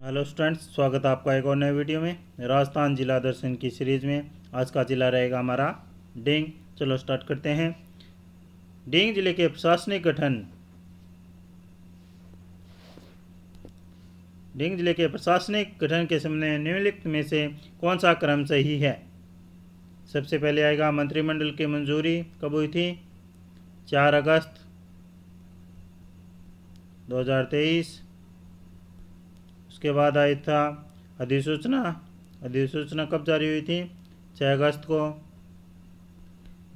Hello students, स्वागत है आपका एक और नए वीडियो में। राजस्थान जिला दर्शन की सीरीज़ में आज का जिला रहेगा हमारा डींग। चलो स्टार्ट करते हैं। डींग जिले के प्रशासनिक गठन। डींग जिले के प्रशासनिक गठन के संबंध में निम्नलिखित में से कौन सा क्रम सही है? सबसे पहले आएगा मंत्रिमंडल की मंजूरी कब हुई थी? 4 अगस्त 2023। उसके बाद आया था अधिसूचना। अधिसूचना कब जारी हुई थी? 6 अगस्त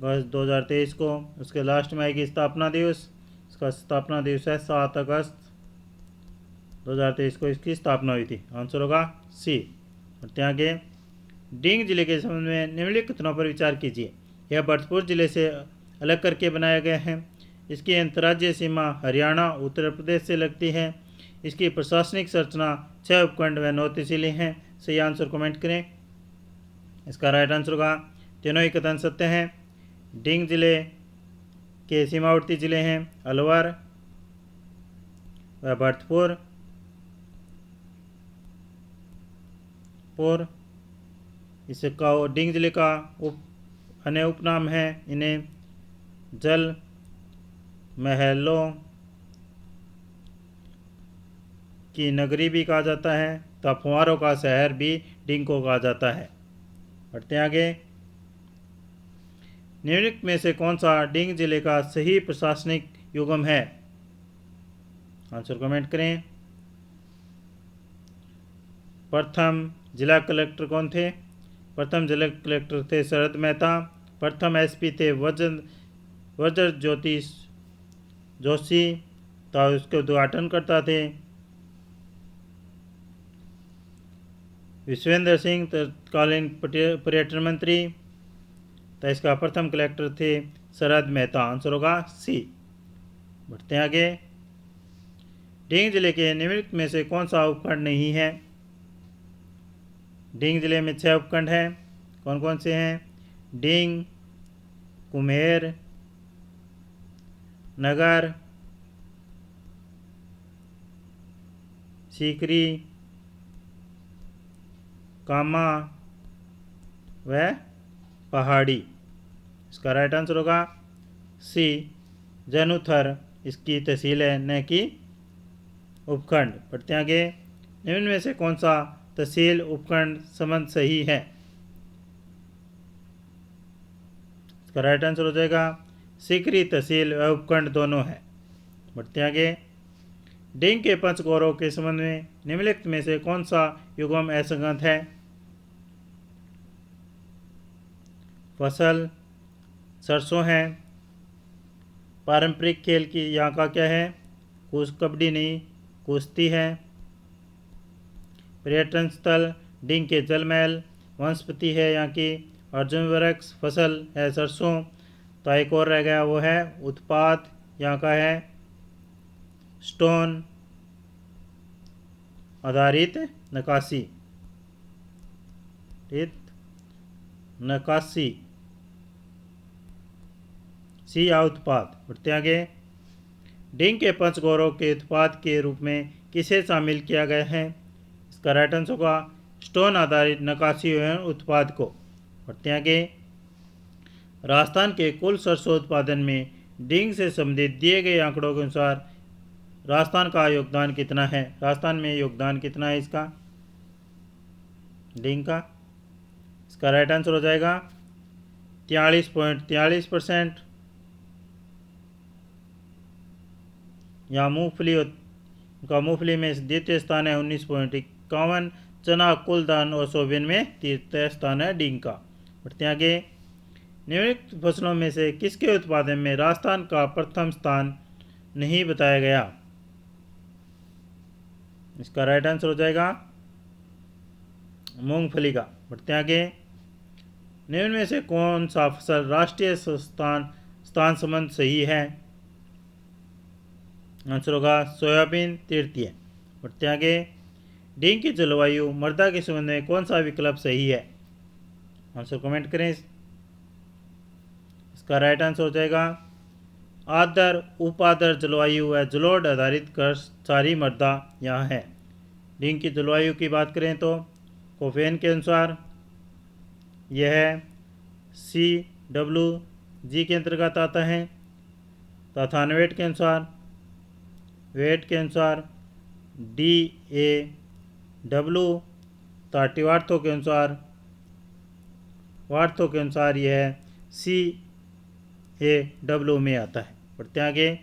2023 को। उसके लास्ट में आएगी स्थापना दिवस। इसका स्थापना दिवस है 7 अगस्त 2023 को इसकी स्थापना हुई थी। आंसर होगा सी। बढ़ते आगे। डींग जिले के संबंध में निम्नलिखित कथनों पर विचार कीजिए। यह भरतपुर जिले से अलग करके बनाया गया है। इसकी अंतर्राज्यीय सीमा हरियाणा उत्तर प्रदेश से लगती है। इसकी प्रशासनिक संरचना 6 उपखंड व 9 तहसीलें हैं। सही आंसर कमेंट करें। इसका राइट आंसर होगा तीनों ही कथन सत्य हैं। डींग जिले के सीमावर्ती जिले हैं अलवर व भरतपुर। इसका डींग जिले का अन्य उपनाम है। इन्हें जल महलों की नगरी भी कहा जाता है तथा फुहारों का शहर भी डींग को कहा जाता है। बढ़ते आगे। निम्नलिखित में से कौन सा डींग जिले का सही प्रशासनिक युग्म है? आंसर कमेंट करें। प्रथम जिला कलेक्टर कौन थे? प्रथम जिला कलेक्टर थे शरद मेहता। प्रथम एसपी थे वज्र ज्योति जोशी तो उसके उद्घाटन करता थे विश्वेंद्र सिंह, तत्कालीन पर्यटन मंत्री। तो इसका प्रथम कलेक्टर थे शरद मेहता। आंसर होगा सी। बढ़ते हैं आगे। डींग जिले के निम्नलिखित में से कौन सा उपखंड नहीं है? डींग जिले में 6 उपखंड हैं। कौन कौन से हैं? डींग, कुम्हेर, नगर, सीकरी, कामा व पहाड़ी। इसका राइट आंसर होगा सी, जनुथर इसकी तहसील है न कि उपखंड। बढ़ते आगे। निम्न में से कौन सा तहसील उपखंड संबंध सही है? इसका राइट आंसर हो जाएगा सीकरी तहसील व उपखंड दोनों है। बढ़ते आगे। डींग के पंचगौरव के संबंध में निम्नलिखित में से कौन सा युग्म असंगत है? फसल, सरसों है। पारंपरिक खेल की यहाँ का क्या है? कबड्डी नहीं, कुश्ती है। पर्यटन स्थल डींग के जल महल। वनस्पति है यहाँ की अर्जुन वृक्ष। फसल है सरसों। तो एक और रह गया, वो है उत्पाद। यहाँ का है स्टोन आधारित नक्काशी। सी या उत्पाद। बढ़ते आगे। डींग के पंचगौरव के उत्पाद के रूप में किसे शामिल किया गया है? इसका राइट आंसर होगा स्टोन आधारित नक्काशी एवं उत्पाद को। बढ़ते आगे। राजस्थान के कुल सरसों उत्पादन में डींग से संबंधित दिए गए आंकड़ों के अनुसार राजस्थान का योगदान कितना है? राजस्थान में योगदान कितना है इसका, डींग का? इसका राइट आंसर हो जाएगा 43.43%। यहाँ मूंगफली में द्वितीय स्थान है 19.51। चना, कुल धान और सोयाबीन में तृतीय स्थान है डींग का। बढ़ते आगे। निम्नलिखित फसलों में से किसके उत्पादन में राजस्थान का प्रथम स्थान नहीं बताया गया? इसका राइट आंसर हो जाएगा मूंगफली का। बढ़ते आगे। निम्न में से कौन सा फसल राष्ट्रीय स्थान संबंध सही है? आंसर होगा सोयाबीन तृतीय। बढ़ते आगे। डींग की जलवायु मृदा के संबंध में कौन सा विकल्प सही है? आंसर कमेंट करें। इसका राइट आंसर हो जाएगा आर्द्र उपार्द्र जलवायु व जलोढ़ आधारित कर्षारी मृदा यहाँ है। डिंग की जलवायु की बात करें तो कोफेन के अनुसार यह CWG के अंतर्गत आता है तथा वेट के अनुसार DAW तथा वार्थों के अनुसार यह CAW में आता है। बढ़ते आगे,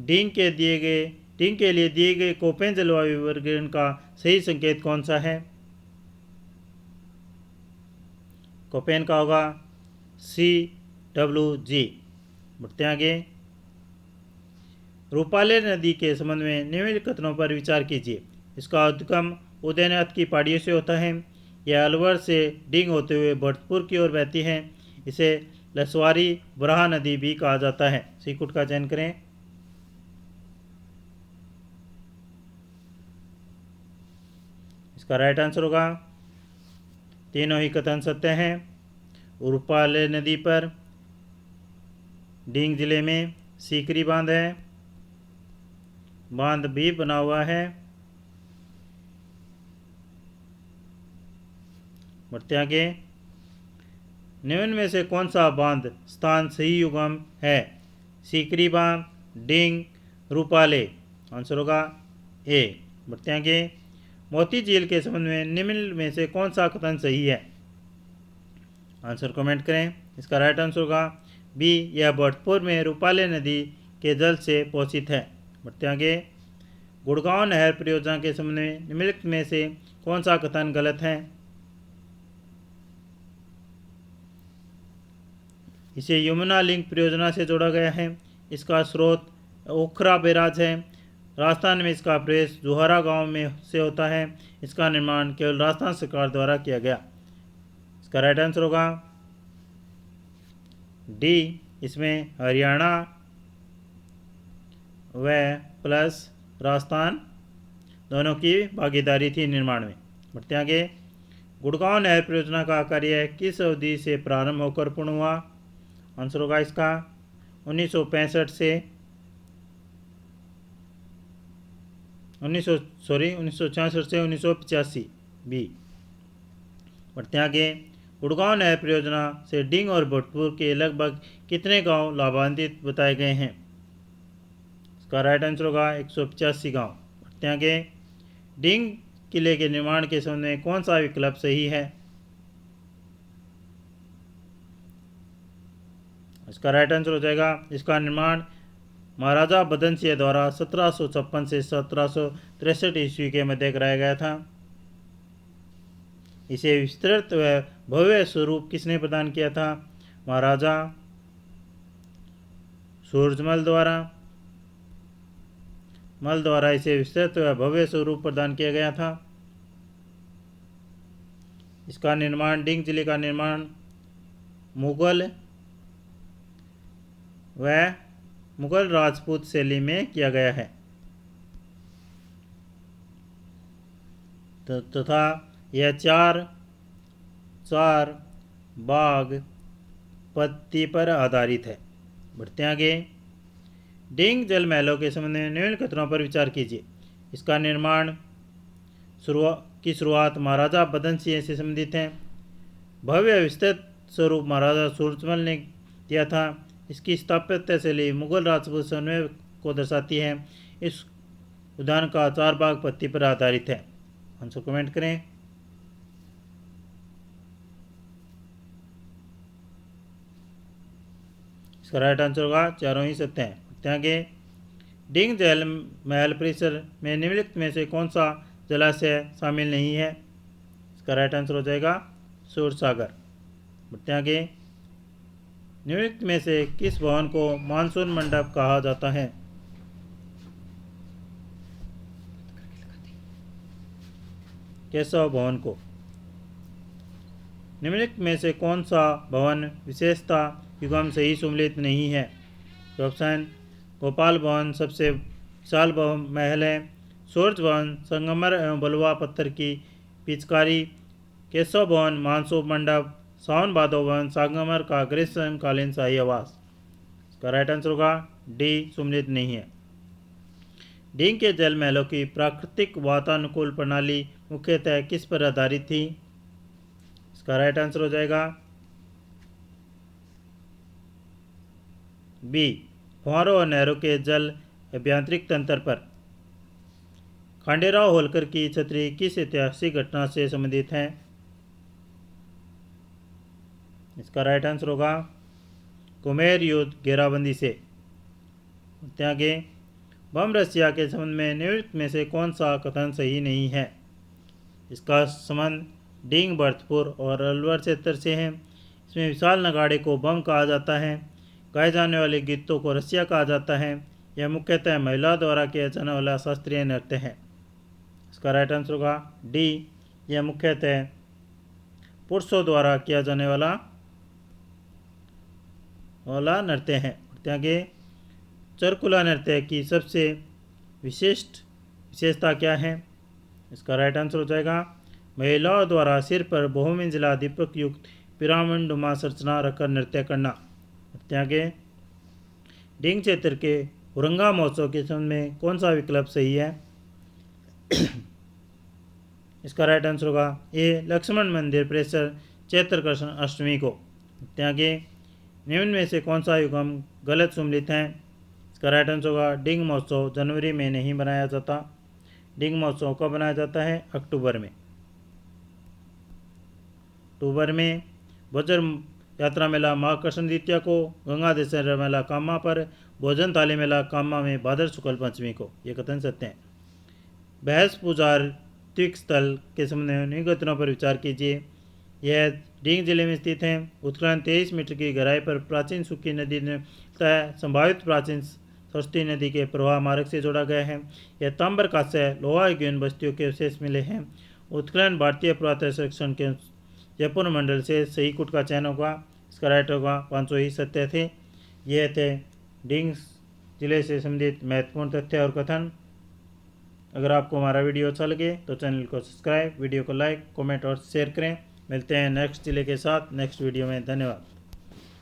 डिंग के लिए दिए गए कोपेन जलवायु वर्गीकरण का सही संकेत कौन सा है? कोपेन का होगा CWG। बढ़ते आगे, रूपाले नदी के संबंध में निम्नलिखित कथनों पर विचार कीजिए। इसका उद्गम उदयनाथ की पहाड़ियों से होता है। यह अलवर से डिंग होते हुए भरतपुर की ओर बहती है। इसे लसवारी बराह नदी भी कहा जाता है। सीकुट का चयन करें। इसका राइट आंसर होगा, तीनों ही कथन सत्य हैं। रूपाले नदी पर डिंग जिले में सीकरी बांध है, बांध भी बना हुआ है। बढ़ते आगे, निम्न में से कौन सा बांध स्थान सही युग्म है? सीकरी बांध, डिंग, रूपाले। आंसर होगा ए। बढ़ते आगे, मोती झील के संबंध में निम्न में से कौन सा कथन सही है? आंसर कमेंट करें। इसका राइट आंसर होगा बी, यह भरतपुर में रूपाले नदी के जल से पोषित है। बढ़ते आगे, गुड़गांव नहर परियोजना के संबंध में निम्नलिखित में से कौन सा कथन गलत है? इसे यमुना लिंक परियोजना से जोड़ा गया है। इसका स्रोत ओखरा बैराज है। राजस्थान में इसका प्रवेश जोहरा गांव में से होता है। इसका निर्माण केवल राजस्थान सरकार द्वारा किया गया। इसका राइट आंसर होगा डी, इसमें हरियाणा व प्लस राजस्थान दोनों की भागीदारी थी निर्माण में। बढ़ते आगे, गुड़गांव नहर परियोजना का कार्य किस अवधि से प्रारंभ होकर पूर्ण हुआ? आंसर होगा इसका 1965 से 1985 बी। बढ़ते आगे, गुड़गांव नहर परियोजना से डिंग और भरतपुर के लगभग कितने गांव लाभान्वित बताए गए हैं? इसका राइट आंसर होगा 185 गांव। बढ़ते आगे, डिंग किले के निर्माण के संबंध में कौन सा विकल्प सही है? इसका राइट आंसर हो जाएगा, इसका निर्माण महाराजा बदन सिंह द्वारा 1756 से 1763 ईस्वी के मध्य कराया गया था। इसे विस्तृत व भव्य स्वरूप किसने प्रदान किया था? महाराजा सूरजमल द्वारा इसे विस्तृत व भव्य स्वरूप प्रदान किया गया था। इसका निर्माण, डिंग जिले का निर्माण मुगल राजपूत शैली में किया गया है तथा यह चार बाग पत्ती पर आधारित है। बढ़ते आगे, डिंग जल महलों के संबंध में निम्न कथनों पर विचार कीजिए। इसका निर्माण की शुरुआत महाराजा बदन सिंह से संबंधित है। भव्य विस्तृत स्वरूप महाराजा सूरजमल ने दिया था। इसकी स्थापत्य शैली मुगल राजपूत समन्वय को दर्शाती है। इस उद्यान का 4 बाग पत्ती पर आधारित है। आंसर कमेंट करें। इसका राइट आंसर होगा चारों ही सत्य हैं। आगे, डिंग जल महल परिसर में निम्नलिखित में से कौन सा जलाशय शामिल नहीं है? इसका राइट आंसर हो जाएगा सूरसागर। बढ़ते आगे, निम्नलिखित में से किस भवन को मानसून मंडप कहा जाता है? केशव भवन को। निम्नलिखित में से कौन सा भवन विशेषता युग्म से ही सम्मिलित नहीं है? तो ऑप्शन गोपाल भवन सबसे विशाल महल है। सूरज भवन संगमर एवं बलुआ पत्थर की पिचकारी। केशव भवन मानसून मंडप। सावन भादव भवन संगमर का ग्रीष्मकालीन शाही आवास। इसका राइट आंसर होगा डी, सम्मिलित नहीं है। डींग के जल महलों की प्राकृतिक वातानुकूल प्रणाली मुख्यतः किस पर आधारित थी? इसका राइट आंसर हो जाएगा बी, फुहारों और नहरों के जल अभियांत्रिक तंत्र पर। खांडेराव होलकर की छतरी किस ऐतिहासिक घटना से संबंधित है? इसका राइट आंसर होगा कुमेर युद्ध घेराबंदी से। आगे, बम रसिया के संबंध में निम्नलिखित में से कौन सा कथन सही नहीं है? इसका संबंध डींग, भरतपुर और अलवर क्षेत्र से है। इसमें विशाल नगाड़े को बम कहा जाता है। गाए जाने वाले गीतों को रसिया कहा जाता है। यह मुख्यतः महिला द्वारा किया जाने वाला शास्त्रीय नृत्य है। इसका राइट आंसर होगा डी, यह मुख्यतः पुरुषों द्वारा किया जाने वाला नृत्य है। आगे, चरकुला नृत्य की सबसे विशेषता क्या है? इसका राइट आंसर हो जाएगा महिलाओं द्वारा सिर पर बहुमंजिला दीपक युक्त पिरामिडनुमा संरचना रखकर नृत्य करना। आगे, डींग क्षेत्र के हुरंगा महोत्सव के संबंध में कौन सा विकल्प सही है? इसका राइट आंसर होगा ए, लक्ष्मण मंदिर परिसर चैत्र कृष्ण अष्टमी को। आगे, निम्न में से कौन सा युग्म गलत सुमेलित है? इसका राइट आंसर होगा डींग महोत्सव जनवरी में नहीं बनाया जाता। डींग महोत्सव कब बनाया जाता है? अक्टूबर में। अक्टूबर में वज्र यात्रा मेला महाकृष्ण द्वितीया को, गंगा दशहरा मेला कामा पर, भोजन थाली मेला कामा में भाद्र शुक्ल पंचमी को। ये कथन सत्य है। बहस पूजार्तिक स्थल के संबंध में निम्न पर विचार कीजिए। यह डींग जिले में स्थित है। उत्खनन 23 मीटर की गहराई पर प्राचीन सूखी नदी ने संभावित प्राचीन सरस्वती नदी के प्रवाह मार्ग से जोड़ा गया है। यह तांबर कांस्य लोहा युगीन बस्तियों के अवशेष मिले हैं। उत्खनन भारतीय पुरातत्व सर्वेक्षण के जयपुर मंडल से सही कूट का चयन होगा। इसका राइट होगा 500 ही सत्य थे। यह थे डींग जिले से संबंधित महत्वपूर्ण तथ्य और कथन। अगर आपको हमारा वीडियो अच्छा लगे तो चैनल को सब्सक्राइब, वीडियो को लाइक, कमेंट और शेयर करें। मिलते हैं नेक्स्ट जिले के साथ नेक्स्ट वीडियो में। धन्यवाद।